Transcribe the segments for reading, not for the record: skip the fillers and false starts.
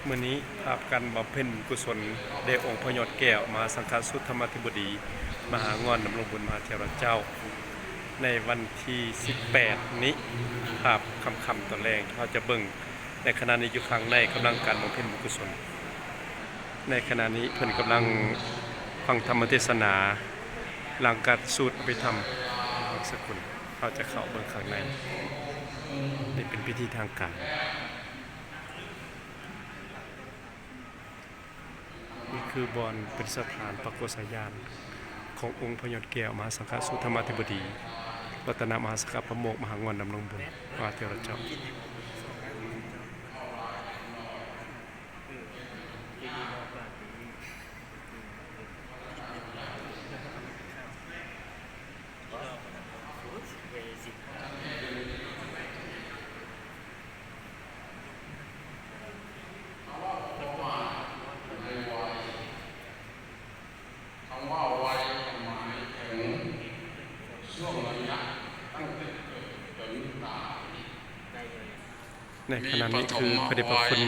มื้อนี้ภาพการบำเพ็ญกุศลแด่องค์พระยอดแก้วมหาสังฆสุธรรมาธิบดีมหางอนดำรงบุญมหาเถรเจ้าในวันที่18นี้ภาพค่ำๆตอนแรกเราจะเบิ่งในขณะนี้อยู่ข้างในกำลังการบำเพ็ญบุญกุศลในขณะนี้เพิ่นกำลังฟังธรรมเทศนาหลังการสูตรอภิธรรมบางสกุลเราจะเข้าเบิ่งข้างในนี่เป็นพิธีทางการนี่คือบอนเป็นสถานปรากฏญาณขององค์พระยอดแก้วมหาสังฆสุธรรมาธิบดีรัตนมหาสังฆพระโมกข์มหางอนดำรงบุญมหาเถรเจ้าในขณะนี้คือพระเดชพระคุณ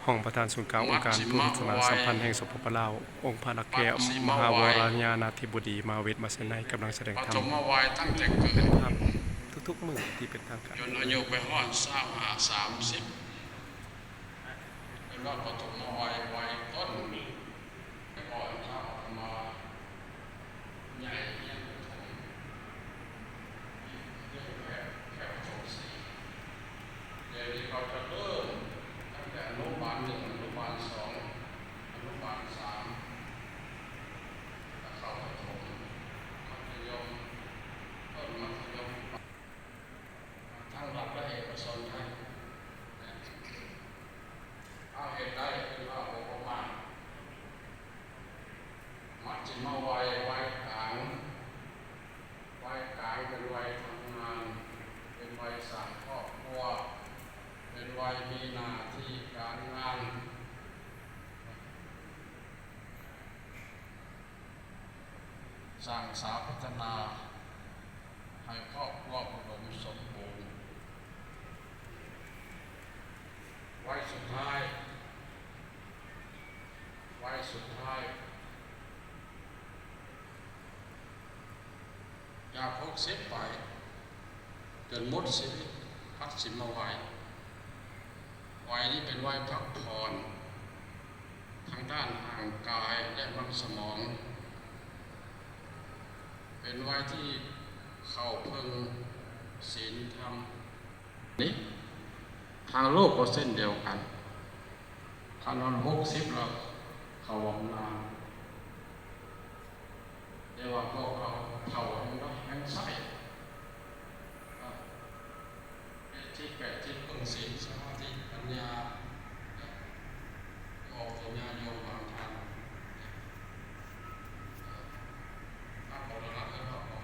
ห้องประธานศูนย์กลางองค์การผู้พัฒนาสัมพันธ์แห่งสปปลาวองค์พระนักแก้วมหาวรญาณาธิบดีมหาเวทมาเสนัยกำลังแสดงธรรมเป็นภาพทุกๆมื้อที่เป็นทางการจนอายุไปฮอด25-30เป็นว่าปฐมวัยวัยต้นก่อนเข้ามาใหญ่ยังปฐมเรื่องแค่ปฐม4เดี๋ยวนี้เขาจะเริ่มตั้งแต่อนุบาล1อนุบาล2อนุบาล3เข้าปฐมมัธยมต้นมัธยมทั้งหลักและเอกชนให้เอาเหตุใดคือว่าโอปมามัชฌิมวัยวัยกลางเป็นวัยทำงานเป็นวัยสร้างครอบครัวเป็นวัยมีหน้าที่การงานสร้างสาพัฒนาให้ครอบครัวอุดมสมบูรณ์วัยสุดท้ายจาก60ไปจนหมดชีวิตพักสิมวัยนี้เป็นวัยพักผ่อนทางด้านร่างกายและสมองเป็นวัยที่เข้าพึงศีลธรรมนี่ทางโลกก็เส้นเดียวกันคันวัน60แล้วเขาวำนาเรียกว่าพวกเขาแห่งใสที่8ที่พึ่งศีลสมาธิปัญญาออกปัญญาโยบางทางถ้าบอกแล้วก็ออก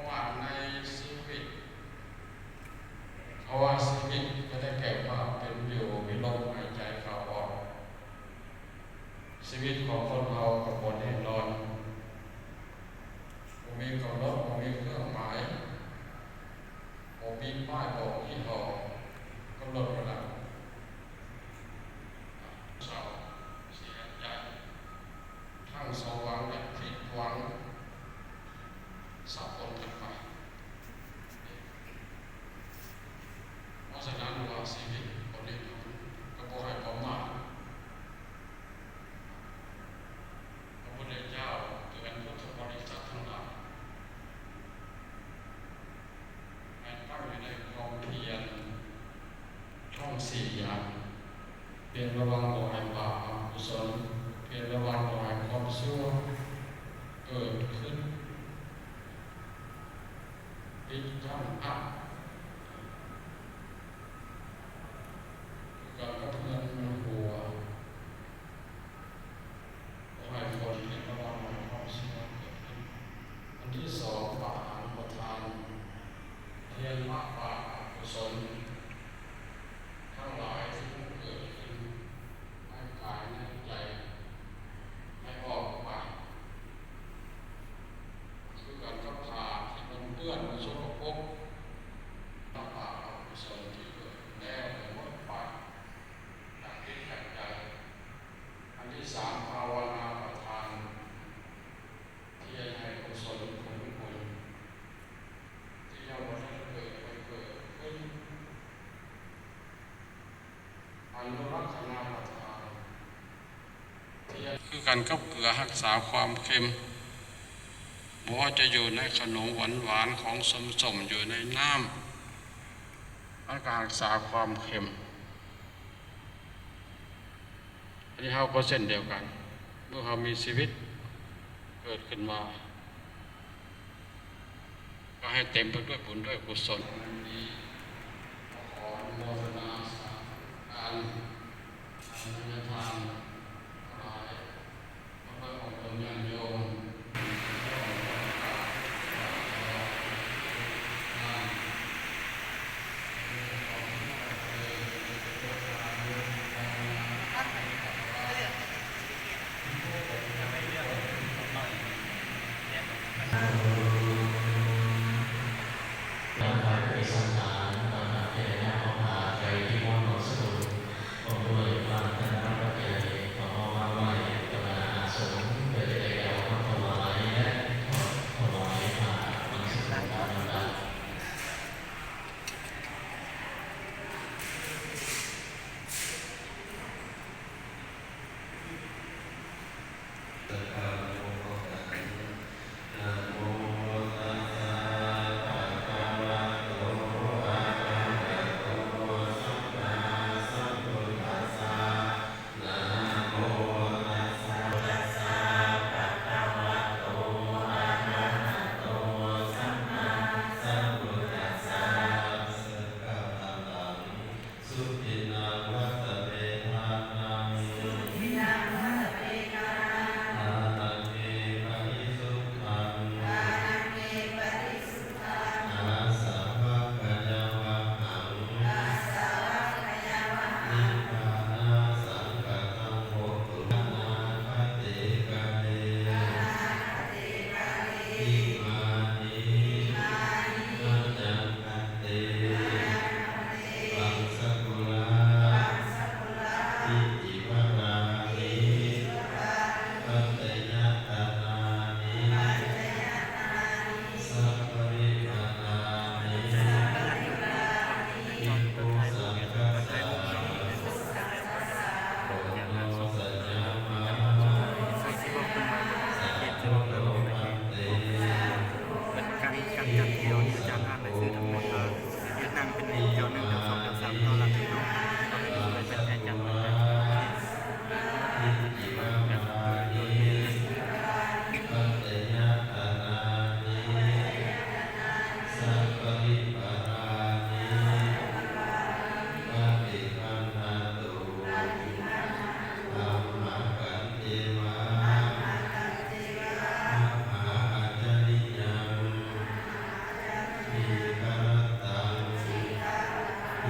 มาในชีวิตเพราะว่าชีวิตก็ได้แก่ว่าเป็นอยู่มีลมหายใจเข้าออกชีวิตของคนเรากับบนแน่นอนมีกำหนดมีเครื่องหมายมีป้ายบอกที่เรากำหนดเวลาเศร้าเสียใจทั้งสว่างและผิดหวังสับสนกันไปเพราะฉะนั้นว่าชีวิตคนนี้ก็บอกให้ประมาทพระพุทธเจ้าเตือนพุทธบริษัททั้งหลายให้ตั้งอยู่ในความเพียรท่อง4อย่างเพียรระวังบ่ให้บาปอกุศลเพียรระวังบ่ให้ความชั่วเกิดขึ้นปิดจังอับกับเพื่อนมันหัวให้คนเพียรระวังบ่ให้ความชั่วเกิดขึ้นอันที่2ปะหังประทานเพียรละบาปอกุศลทั้งหลายที่เกิดขึ้นในกายในใจให้ออกไปคือการกับผ้าที่มันเปื้อนมันสกปรกละบาปอกุศลที่เกิดแล้ว กันกับเกลือรักษาความเค็มบ่ว่าจะอยู่ในขนมหวานๆของสมๆอยู่ในน้ำมันก็รักษาความเค็มอันนี้เราก็เช่นเดียวกันเมื่อเรามีชีวิตเกิดขึ้นมาก็ให้เต็มไปด้วยบุญด้วยกุศลขออนุโมทนาสาธุการอนุโมทานหลายพระองค์เป็นญาติโยม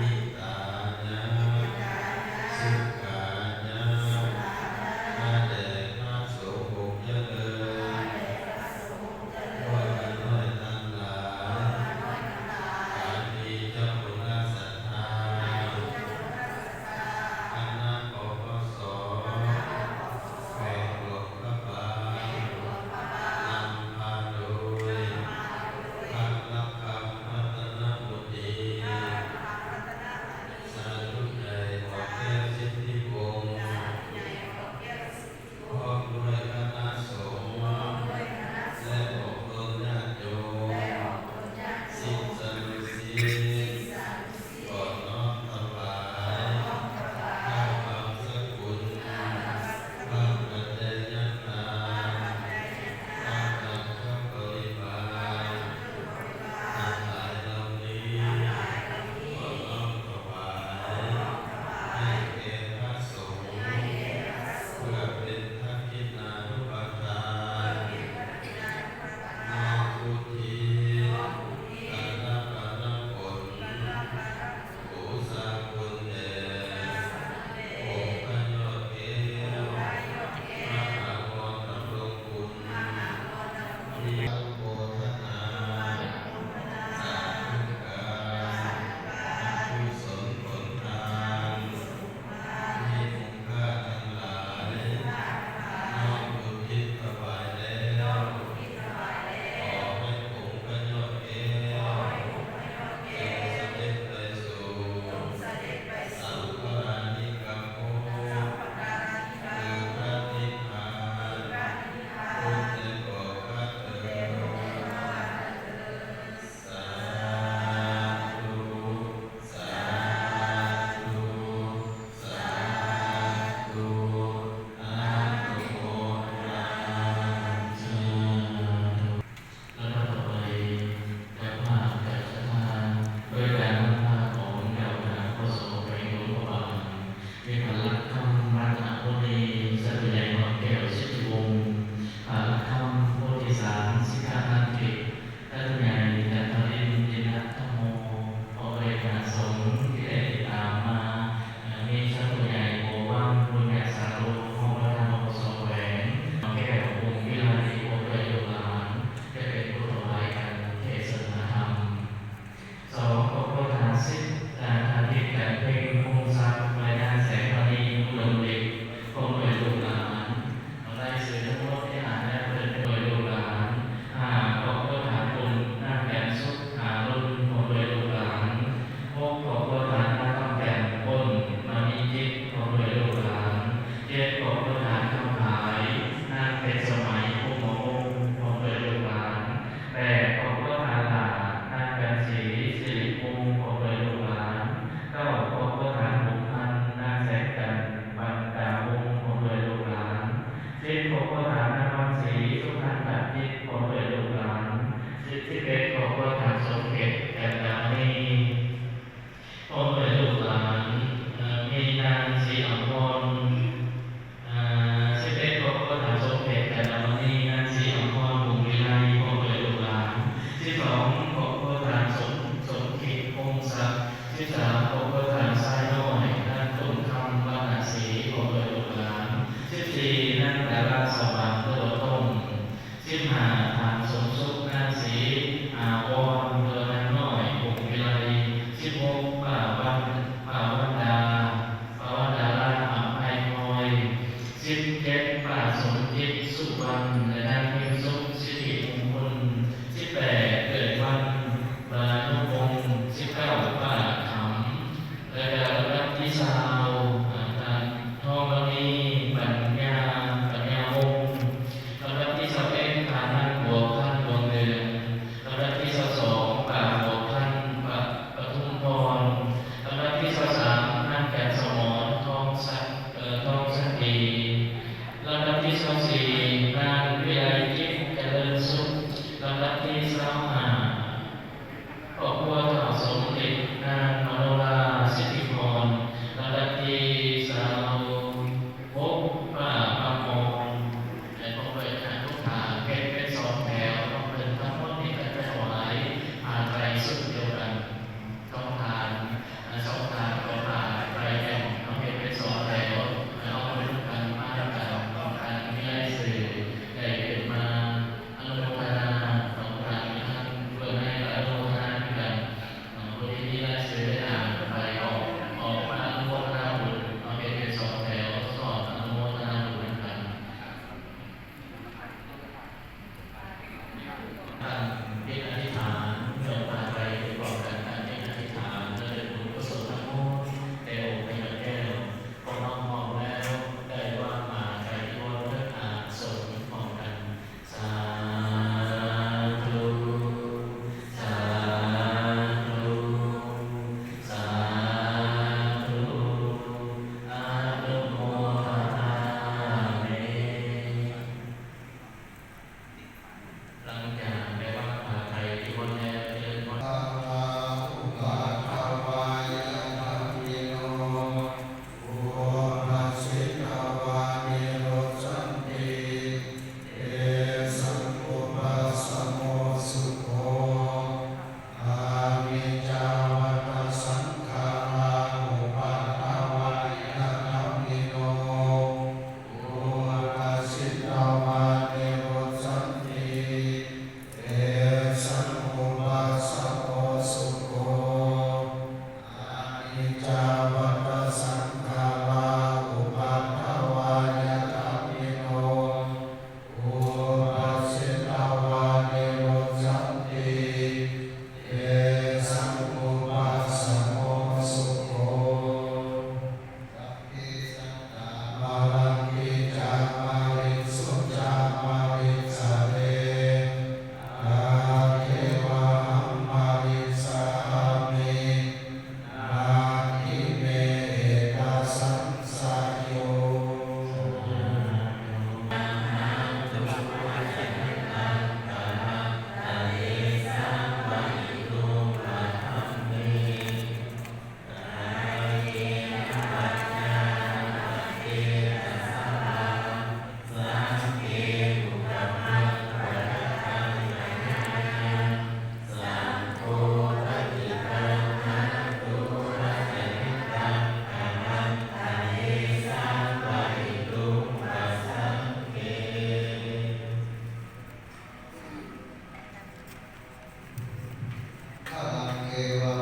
อิตา องพบเพื่อทานสมคิดพงศักดิ์13พบเพื่อทานสายน้อยท่านตุนคำวรรณศรีพบเพื่อลูกหลาน14นั่งดาราสว่างเพื่อทง15ทานสมสุขนาศีอาวรเพื่อนางน้อยปุกวิไล16ป่าวันดาราอัมไพพลอย17ป่าสมจิตสุวรรณและนางเพียงสุขสิริมงคล18เกิดวันบานุพงศ์19ป่าขำและดาวรัตน์ทิสาวทองมณีปัญญาวงศ์ลำดับที่21ฐานะบัวพันธ์ดวงเดือนลำดับที่22ป่าบัวพันธ์ปทุมพรลำดับที่23นางแก่นสมรทองสักดีลำดับที่24นางวิไลจิตเจริญสุขลำดับที่25ครอบครัวเฒ่าสมเด็จนางมโนราสิทธิพรลำดับที่26ป้าปามงและพบเปิดการทุกทางเป็นสองแถวต้องเป็นทั้งหมดนี้กันไปถวายผ่านไปสุดเดียวกันต้องทานสองทางก็ผ่านไปแข่งต้องเป็นสองแถวแล้วเอาไปดูกันมาแล้วกันต้องการมีอะไรสื่อได้เกิดมาอนุโมทนาต้องการมีท่านเพื่อให้อนุโมทนากันบริมีอะไรสื่อได้อ่านไปออกมาอนุโมทนาบุญเอาเป็นสองแถวสอนอนุโมทนาบุญกันท่านเป็นอธิษฐานเมื่อมาไปบอกกันท่านเป็นอธิษฐานและได้บุญกุศลทั้งหมดแต่องค์พระแก้วของน้องมองแล้วได้ว่ามาไปที่วัดเลิศอาสมมองกันสาธุสาธุสาธุอนุโมทนาเม หลังจากได้ว่ามาไทยที่วันแรกเดินวัน ตาอุปาทวายะธรรมิโนอุปัสสิทวานิโรสันติเอสังอุปัสสโมสุโขอามิจาวัตสังขาราอุปัฏฐวายะธรรมิโนอุปัสสิทวานิโรสันติเอสังอุปัสสโมสุโขอานิจจาวัตสังขาราอุปัฏฐวายะธรรมิโนอุปัสสิทวานิโรสันติเอสังอุปัสสโมสุโขสัพพิสัตตามาลังกิจามาริสุจามาริสะเร อาเทวะหัมมาริสามินาทิเมตัสสังสายโย ขลังเกวะ